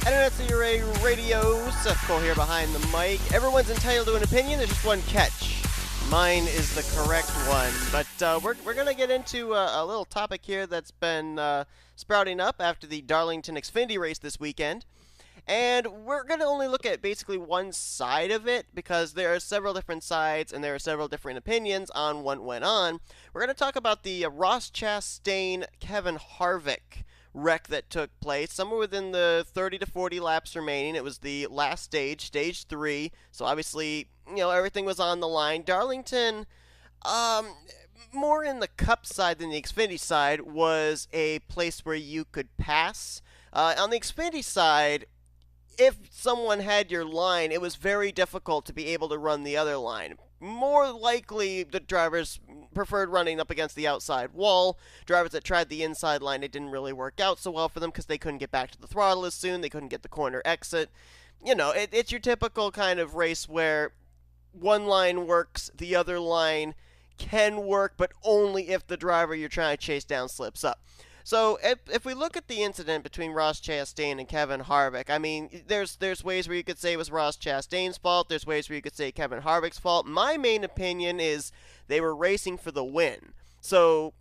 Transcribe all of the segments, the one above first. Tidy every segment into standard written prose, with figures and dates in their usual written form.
NNSCRA Radio, Seth Cole here behind the mic. Everyone's entitled to an opinion, there's just one catch. Mine is the correct one. But we're going to get into a little topic here that's been sprouting up after the Darlington Xfinity race this weekend. And we're going to only look at basically one side of it because there are several different sides and there are several different opinions on what went on. We're going to talk about the Ross Chastain, Kevin Harvick wreck that took place somewhere within the 30 to 40 laps remaining. It was the last stage, stage 3. So obviously, everything was on the line. Darlington, more in the Cup side than the Xfinity side, was a place where you could pass. On the Xfinity side, if someone had your line, it was very difficult to be able to run the other line. More likely, the drivers preferred running up against the outside wall. Drivers that tried the inside line, it didn't really work out so well for them because they couldn't get back to the throttle as soon. They couldn't get the corner exit. It's your typical kind of race where one line works, the other line can work, but only if the driver you're trying to chase down slips up. So if we look at the incident between Ross Chastain and Kevin Harvick, I mean, there's ways where you could say it was Ross Chastain's fault. There's ways where you could say Kevin Harvick's fault. My main opinion is they were racing for the win. So,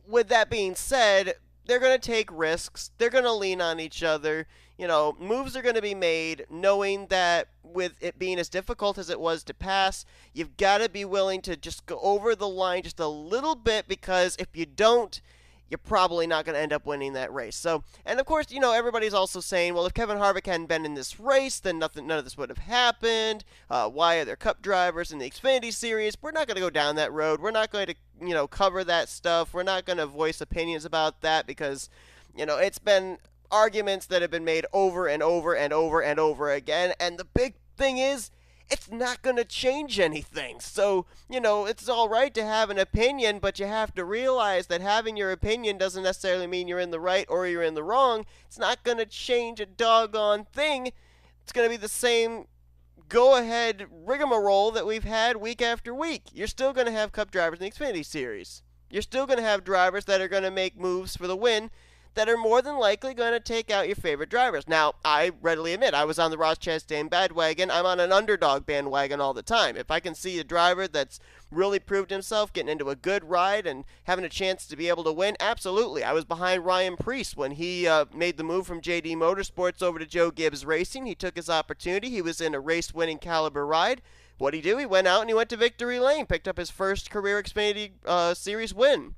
with that being said, they're going to take risks. They're going to lean on each other. Moves are going to be made knowing that with it being as difficult as it was to pass, you've got to be willing to just go over the line just a little bit because if you don't, you're probably not going to end up winning that race. So, and of course, everybody's also saying, well, if Kevin Harvick hadn't been in this race, then none of this would have happened. Why are there Cup drivers in the Xfinity Series? We're not going to go down that road. We're not going to, cover that stuff. We're not going to voice opinions about that because, it's been arguments that have been made over and over and over and over again. And the big thing is, it's not going to change anything. So, it's all right to have an opinion, but you have to realize that having your opinion doesn't necessarily mean you're in the right or you're in the wrong. It's not going to change a doggone thing. It's going to be the same go-ahead rigmarole that we've had week after week. You're still going to have Cup drivers in the Xfinity Series. You're still going to have drivers that are going to make moves for the win that are more than likely going to take out your favorite drivers. Now, I readily admit, I was on the Ross Chastain bandwagon. I'm on an underdog bandwagon all the time. If I can see a driver that's really proved himself, getting into a good ride and having a chance to be able to win, absolutely. I was behind Ryan Preece when he made the move from JD Motorsports over to Joe Gibbs Racing. He took his opportunity. He was in a race-winning caliber ride. What'd he do? He went out and he went to victory lane, picked up his first career Xfinity Series win.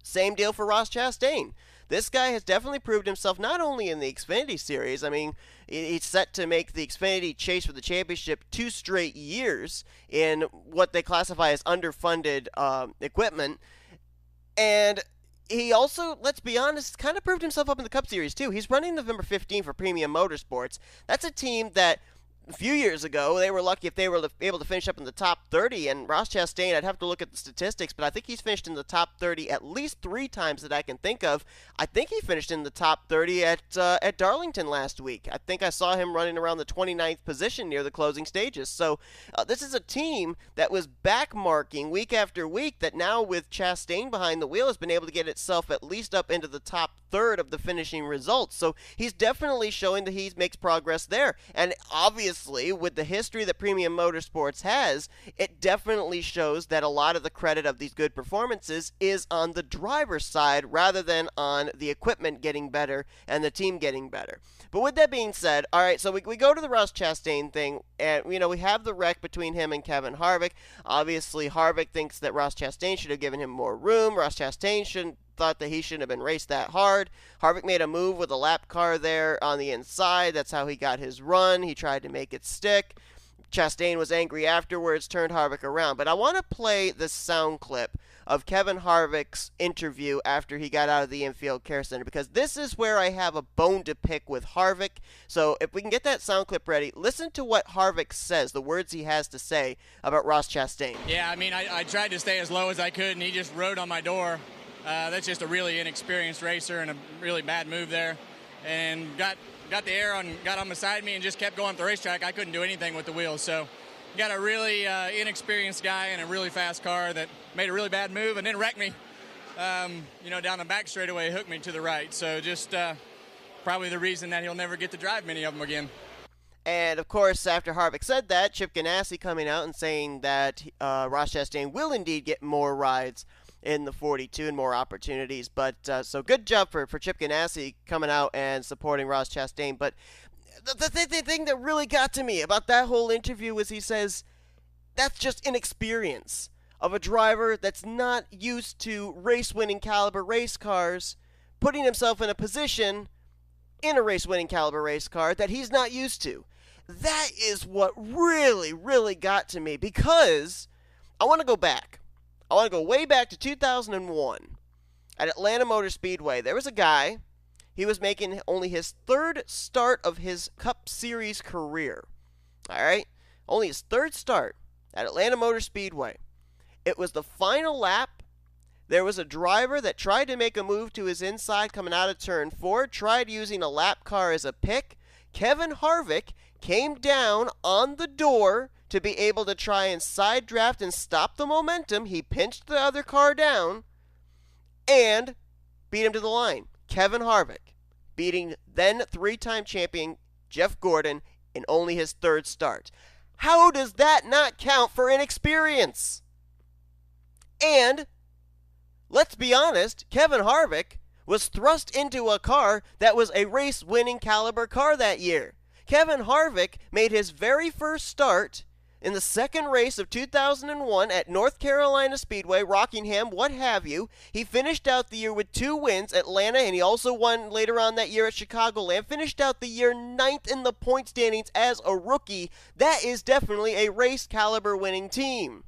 Same deal for Ross Chastain. This guy has definitely proved himself not only in the Xfinity Series. I mean, he's set to make the Xfinity chase for the championship 2 straight years in what they classify as underfunded equipment. And he also, let's be honest, kind of proved himself up in the Cup Series too. He's running November 15 for Premium Motorsports. That's a team that a few years ago, they were lucky if they were able to finish up in the top 30, and Ross Chastain, I'd have to look at the statistics, but I think he's finished in the top 30 at least 3 times that I can think of. I think he finished in the top 30 at Darlington last week. I think I saw him running around the 29th position near the closing stages. So this is a team that was backmarking week after week that now with Chastain behind the wheel has been able to get itself at least up into the top third of the finishing results. So he's definitely showing that he makes progress there. And obviously, with the history that Premium Motorsports has, it definitely shows that a lot of the credit of these good performances is on the driver's side rather than on the equipment getting better and the team getting better. But with that being said, all right, so we go to the Ross Chastain thing, and we have the wreck between him and Kevin Harvick. Obviously, Harvick thinks that Ross Chastain should have given him more room. Ross Chastain thought that he shouldn't have been raced that hard. Harvick made a move with a lap car there on the inside. That's how he got his run. He tried to make it stick. Chastain was angry afterwards, turned Harvick around. But I want to play the sound clip of Kevin Harvick's interview after he got out of the infield care center, because this is where I have a bone to pick with Harvick. So if we can get that sound clip ready, listen to what Harvick says, the words he has to say about Ross Chastain. Yeah, I mean, I tried to stay as low as I could, and he just rode on my door. That's just a really inexperienced racer and a really bad move there. And got the air on, got on beside me and just kept going up the racetrack. I couldn't do anything with the wheels. So got a really inexperienced guy in a really fast car that made a really bad move and then wrecked me. Down the back straightaway, hooked me to the right. So just probably the reason that he'll never get to drive many of them again. And, of course, after Harvick said that, Chip Ganassi coming out and saying that Ross Chastain will indeed get more rides in the 42 and more opportunities. But so good job for Chip Ganassi coming out and supporting Ross Chastain. But the thing that really got to me about that whole interview was he says that's just inexperience of a driver that's not used to race-winning caliber race cars putting himself in a position in a race-winning caliber race car that he's not used to. That is what really, really got to me, because I want to go back. I want to go way back to 2001 at Atlanta Motor Speedway. There was a guy, he was making only his third start of his Cup Series career. All right? Only his third start at Atlanta Motor Speedway. It was the final lap. There was a driver that tried to make a move to his inside coming out of turn 4, tried using a lap car as a pick. Kevin Harvick came down on the door to be able to try and side draft and stop the momentum. He pinched the other car down and beat him to the line. Kevin Harvick beating then three-time champion Jeff Gordon in only his third start. How does that not count for inexperience? And let's be honest, Kevin Harvick was thrust into a car that was a race-winning caliber car that year. Kevin Harvick made his very first start in the second race of 2001 at North Carolina Speedway, Rockingham, what have you. He finished out the year with 2 wins, Atlanta, and he also won later on that year at Chicagoland. Finished out the year 9th in the point standings as a rookie. That is definitely a race caliber winning team.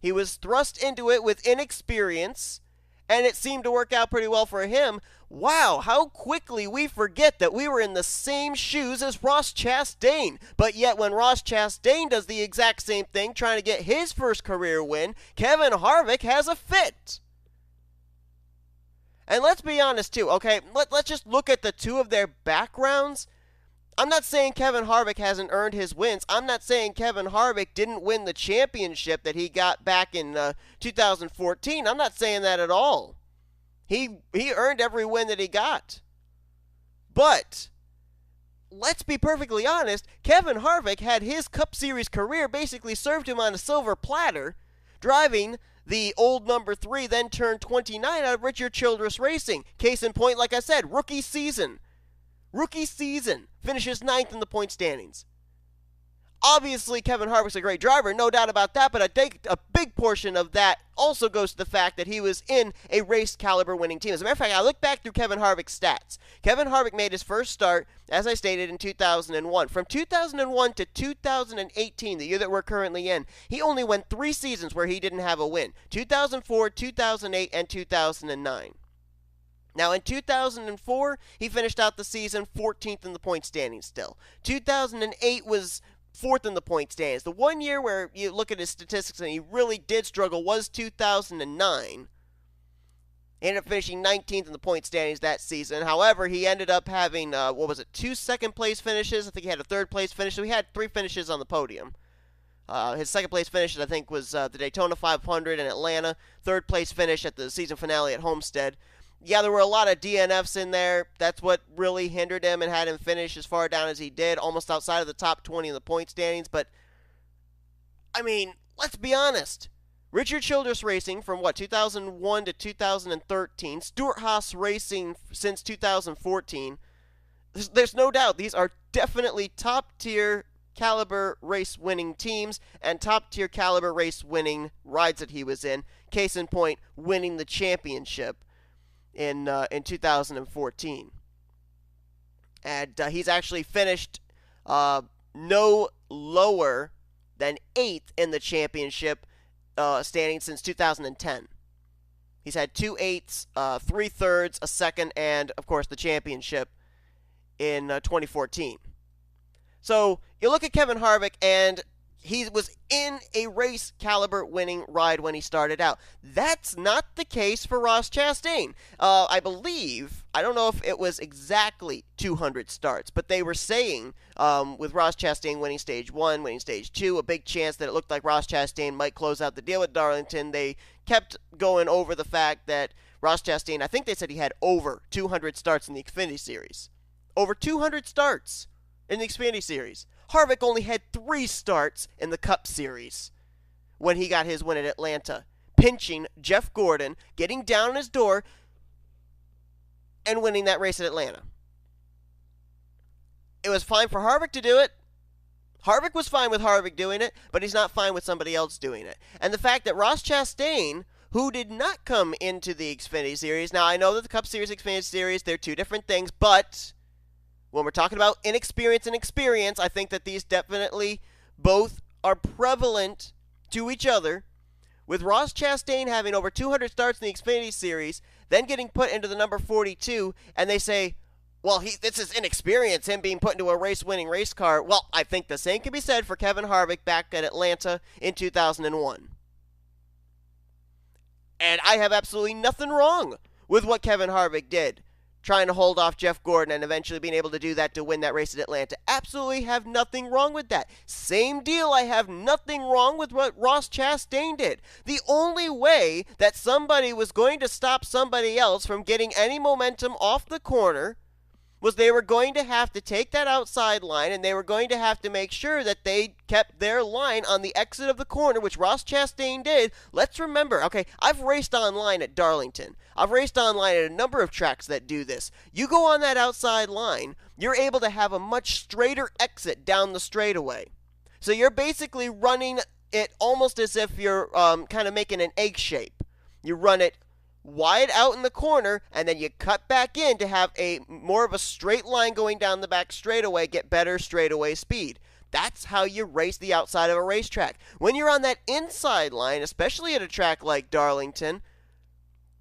He was thrust into it with inexperience, and it seemed to work out pretty well for him. Wow, how quickly we forget that we were in the same shoes as Ross Chastain. But yet when Ross Chastain does the exact same thing, trying to get his first career win, Kevin Harvick has a fit. And let's be honest too, okay? Let's just look at the two of their backgrounds. I'm not saying Kevin Harvick hasn't earned his wins. I'm not saying Kevin Harvick didn't win the championship that he got back in 2014. I'm not saying that at all. He earned every win that he got. But let's be perfectly honest, Kevin Harvick had his Cup Series career basically served him on a silver platter, driving the old number 3, then turned 29 out of Richard Childress Racing. Case in point, like I said, rookie season. Rookie season. Finishes 9th in the point standings. Obviously, Kevin Harvick's a great driver, no doubt about that, but I think a big portion of that also goes to the fact that he was in a race caliber winning team. As a matter of fact, I look back through Kevin Harvick's stats. Kevin Harvick made his first start, as I stated, in 2001. From 2001 to 2018, the year that we're currently in, he only went 3 seasons where he didn't have a win. 2004, 2008, and 2009. Now, in 2004, he finished out the season 14th in the point standings still. 2008 was 4th in the point standings. The one year where you look at his statistics and he really did struggle was 2009. He ended up finishing 19th in the point standings that season. However, he ended up having, 2 second-place finishes. I think he had a third-place finish. So he had 3 finishes on the podium. His second-place finishes, I think, was the Daytona 500 in Atlanta. Third-place finish at the season finale at Homestead. Yeah, there were a lot of DNFs in there. That's what really hindered him and had him finish as far down as he did, almost outside of the top 20 in the point standings. But, I mean, let's be honest. Richard Childress Racing from, 2001 to 2013. Stuart Haas Racing since 2014. There's no doubt these are definitely top-tier caliber race-winning teams and top-tier caliber race-winning rides that he was in. Case in point, winning the championship in 2014. And he's actually finished no lower than 8th in the championship standing since 2010. He's had 2 8s, 3 3rds, a second, and, of course, the championship in 2014. So you look at Kevin Harvick, and he was in a race caliber winning ride when he started out. That's not the case for Ross Chastain. I believe, I don't know if it was exactly 200 starts, but they were saying with Ross Chastain winning stage 1, winning stage 2, a big chance that it looked like Ross Chastain might close out the deal with Darlington. They kept going over the fact that Ross Chastain, I think they said he had over 200 starts in the Xfinity Series. over 200 starts in the Xfinity Series. Harvick only had 3 starts in the Cup Series when he got his win at Atlanta, pinching Jeff Gordon, getting down on his door, and winning that race at Atlanta. It was fine for Harvick to do it. Harvick was fine with Harvick doing it, but he's not fine with somebody else doing it. And the fact that Ross Chastain, who did not come into the Xfinity Series, now I know that the Cup Series and Xfinity Series, they're two different things, but when we're talking about inexperience and experience, I think that these definitely both are prevalent to each other. With Ross Chastain having over 200 starts in the Xfinity Series, then getting put into the number 42, and they say, well, this is inexperience, him being put into a race-winning race car. Well, I think the same can be said for Kevin Harvick back at Atlanta in 2001. And I have absolutely nothing wrong with what Kevin Harvick did, trying to hold off Jeff Gordon and eventually being able to do that to win that race at Atlanta. Absolutely have nothing wrong with that. Same deal, I have nothing wrong with what Ross Chastain did. The only way that somebody was going to stop somebody else from getting any momentum off the corner was they were going to have to take that outside line, and they were going to have to make sure that they kept their line on the exit of the corner, which Ross Chastain did. Let's remember, okay, I've raced online at Darlington. I've raced online at a number of tracks that do this. You go on that outside line, you're able to have a much straighter exit down the straightaway. So you're basically running it almost as if you're kind of making an egg shape. You run it wide out in the corner, and then you cut back in to have a more of a straight line going down the back straightaway, get better straightaway speed. That's how you race the outside of a racetrack. When you're on that inside line, especially at a track like Darlington,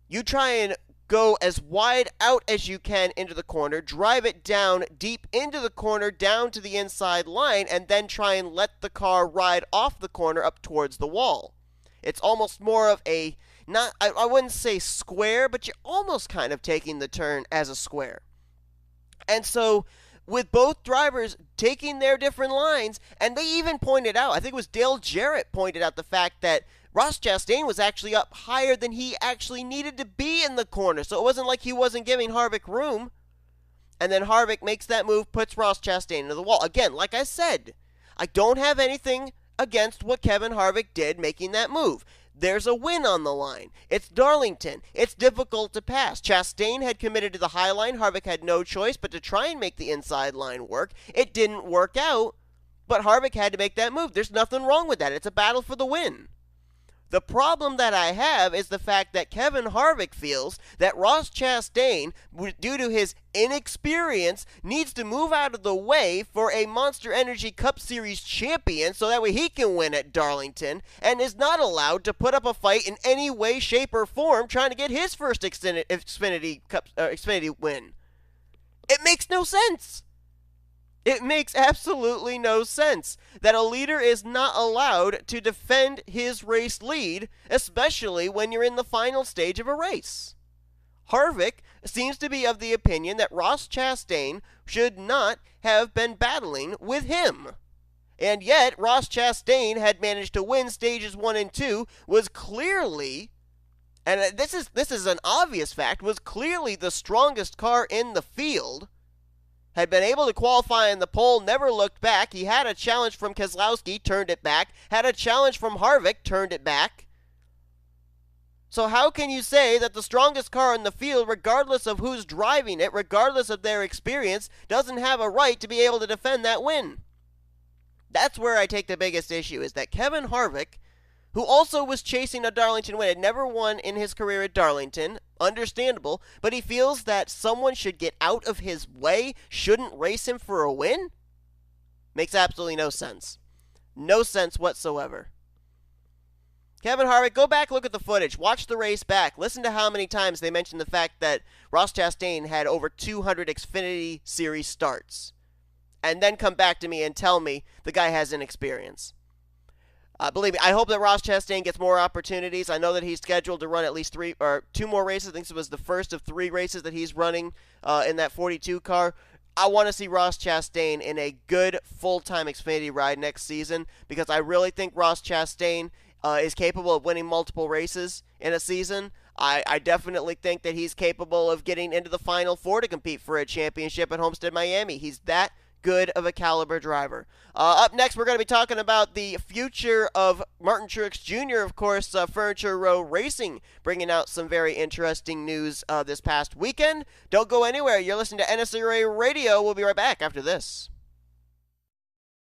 you try and go as wide out as you can into the corner, drive it down deep into the corner, down to the inside line, and then try and let the car ride off the corner up towards the wall. It's almost more of a I wouldn't say square, but you're almost kind of taking the turn as a square. And so, with both drivers taking their different lines, and they even pointed out, I think it was Dale Jarrett pointed out the fact that Ross Chastain was actually up higher than he actually needed to be in the corner. So it wasn't like he wasn't giving Harvick room. And then Harvick makes that move, puts Ross Chastain into the wall. Again, like I said, I don't have anything against what Kevin Harvick did making that move. There's a win on the line. It's Darlington. It's difficult to pass. Chastain had committed to the high line. Harvick had no choice but to try and make the inside line work. It didn't work out, but Harvick had to make that move. There's nothing wrong with that. It's a battle for the win. The problem that I have is the fact that Kevin Harvick feels that Ross Chastain, due to his inexperience, needs to move out of the way for a Monster Energy Cup Series champion so that way he can win at Darlington, and is not allowed to put up a fight in any way, shape, or form trying to get his first Xfinity win. It makes no sense. It makes absolutely no sense that a leader is not allowed to defend his race lead, especially when you're in the final stage of a race. Harvick seems to be of the opinion that Ross Chastain should not have been battling with him. And yet, Ross Chastain had managed to win stages 1 and 2, was clearly, and this is an obvious fact, was clearly the strongest car in the field, had been able to qualify in the pole, never looked back. He had a challenge from Keselowski, turned it back. Had a challenge from Harvick, turned it back. So how can you say that the strongest car in the field, regardless of who's driving it, regardless of their experience, doesn't have a right to be able to defend that win? That's where I take the biggest issue, is that Kevin Harvick, who also was chasing a Darlington win, had never won in his career at Darlington, understandable, but he feels that someone should get out of his way, shouldn't race him for a win? Makes absolutely no sense. No sense whatsoever. Kevin Harvick, go back, look at the footage, watch the race back, listen to how many times they mentioned the fact that Ross Chastain had over 200 Xfinity Series starts, and then come back to me and tell me the guy has inexperience. Believe me, I hope that Ross Chastain gets more opportunities. I know that he's scheduled to run at least 2 more races. I think this was the first of 3 races that he's running in that 42 car. I want to see Ross Chastain in a good full-time Xfinity ride next season, because I really think Ross Chastain is capable of winning multiple races in a season. I definitely think that he's capable of getting into the Final Four to compete for a championship at Homestead Miami. He's that good of a caliber driver. Up next, we're going to be talking about the future of Martin Truex Jr., of course, Furniture Row Racing, bringing out some very interesting news this past weekend. Don't go anywhere. You're listening to NNSCRA Radio. We'll be right back after this.